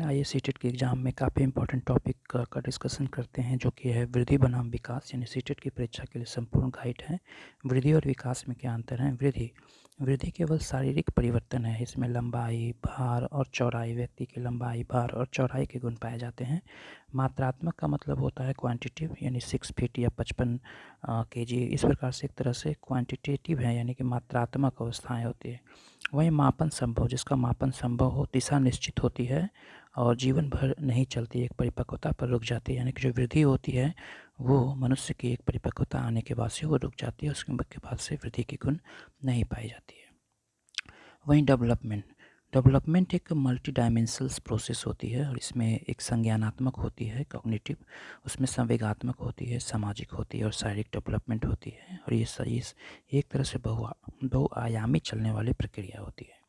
आइए सीटेट के एग्ज़ाम में काफ़ी इंपॉर्टेंट टॉपिक का डिस्कशन करते हैं, जो कि है वृद्धि बनाम विकास। यानी सीटेट की परीक्षा के लिए संपूर्ण गाइड है। वृद्धि और विकास में क्या अंतर है? वृद्धि केवल शारीरिक परिवर्तन है। इसमें लंबाई, भार और चौड़ाई, व्यक्ति की लंबाई, भार और चौड़ाई के गुण पाए जाते हैं। मात्रात्मक का मतलब होता है क्वांटिटिव, यानी 6 फीट या 55 केजी। इस प्रकार से एक तरह से क्वांटिटेटिव है, यानी कि मात्रात्मक अवस्थाएं होती है। वहीं मापन संभव, जिसका मापन संभव हो, दिशा निश्चित होती है और जीवन भर नहीं चलती, एक परिपक्वता पर रुक जाती है। यानी कि जो वृद्धि होती है वो मनुष्य की एक परिपक्वता आने के बाद से वो रुक जाती है, उसके बाद से वृद्धि की गुण नहीं पाई जाती है। वहीं डेवलपमेंट एक मल्टी डायमेंशनल प्रोसेस होती है और इसमें एक संज्ञानात्मक होती है कॉग्निटिव, उसमें संवेगात्मक होती है, सामाजिक होती है और शारीरिक डेवलपमेंट होती है। और ये एक तरह से बहुआयामी चलने वाली प्रक्रिया होती है।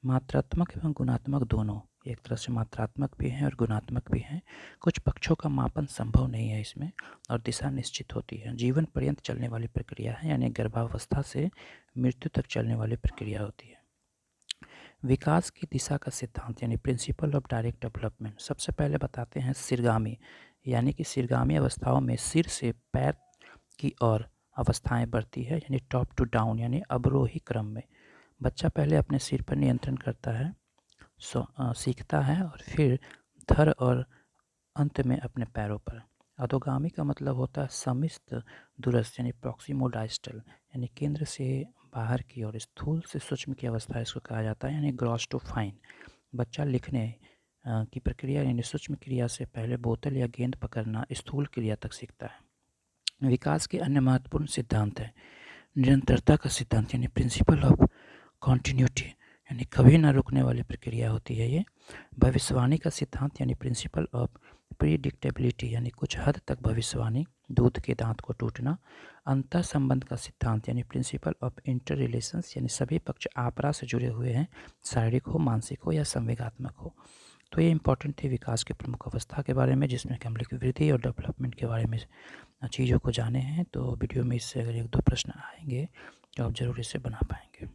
मात्रात्मक एवं गुणात्मक दोनों, एक तरह से मात्रात्मक भी हैं और गुणात्मक भी हैं। कुछ पक्षों का मापन संभव नहीं है इसमें और दिशा निश्चित होती है। जीवन पर्यंत चलने वाली प्रक्रिया है, यानी गर्भावस्था से मृत्यु तक चलने वाली प्रक्रिया होती है। विकास की दिशा का सिद्धांत, यानी प्रिंसिपल ऑफ डायरेक्ट डेवलपमेंट। सबसे पहले बताते हैं सिरगामी, यानी कि सिरगामी अवस्थाओं में सिर से पैर की ओर अवस्थाएं बढ़ती है, यानी टॉप टू डाउन, यानी अवरोही क्रम में। बच्चा पहले अपने सिर पर नियंत्रण करता है, सीखता है और फिर धड़ और अंत में अपने पैरों पर। अधोगामी का मतलब होता है समिस्त दूरस्थ, यानी प्रॉक्सिमोडाइस्टल, यानी केंद्र से बाहर की ओर। स्थूल से सूक्ष्म की अवस्था इसको कहा जाता है, यानी ग्रॉस टू फाइन। बच्चा लिखने की प्रक्रिया यानी सूक्ष्म क्रिया से पहले बोतल या गेंद पकड़ना स्थूल क्रिया तक सीखता है। विकास के अन्य महत्वपूर्ण सिद्धांत है निरंतरता का सिद्धांत, यानी प्रिंसिपल ऑफ कॉन्टिन्यूटी, यानी कभी ना रुकने वाली प्रक्रिया होती है ये। भविष्यवाणी का सिद्धांत, यानी प्रिंसिपल ऑफ प्रीडिक्टेबिलिटी, यानी कुछ हद तक भविष्यवाणी, दूध के दांत को टूटना। अंतर संबंध का सिद्धांत, यानी प्रिंसिपल ऑफ इंटर रिलेशंस, यानी सभी पक्ष आपरा से जुड़े हुए हैं, शारीरिक हो, मानसिक हो या संवेगात्मक हो। तो ये इंपॉर्टेंट थी विकास की प्रमुख अवस्था के बारे में, जिसमें कि हम लोग वृद्धि और डेवलपमेंट के बारे में चीज़ों को जाने हैं। तो वीडियो में इससे अगर 1-2 प्रश्न आएंगे तो आप ज़रूर इसे बना पाएंगे।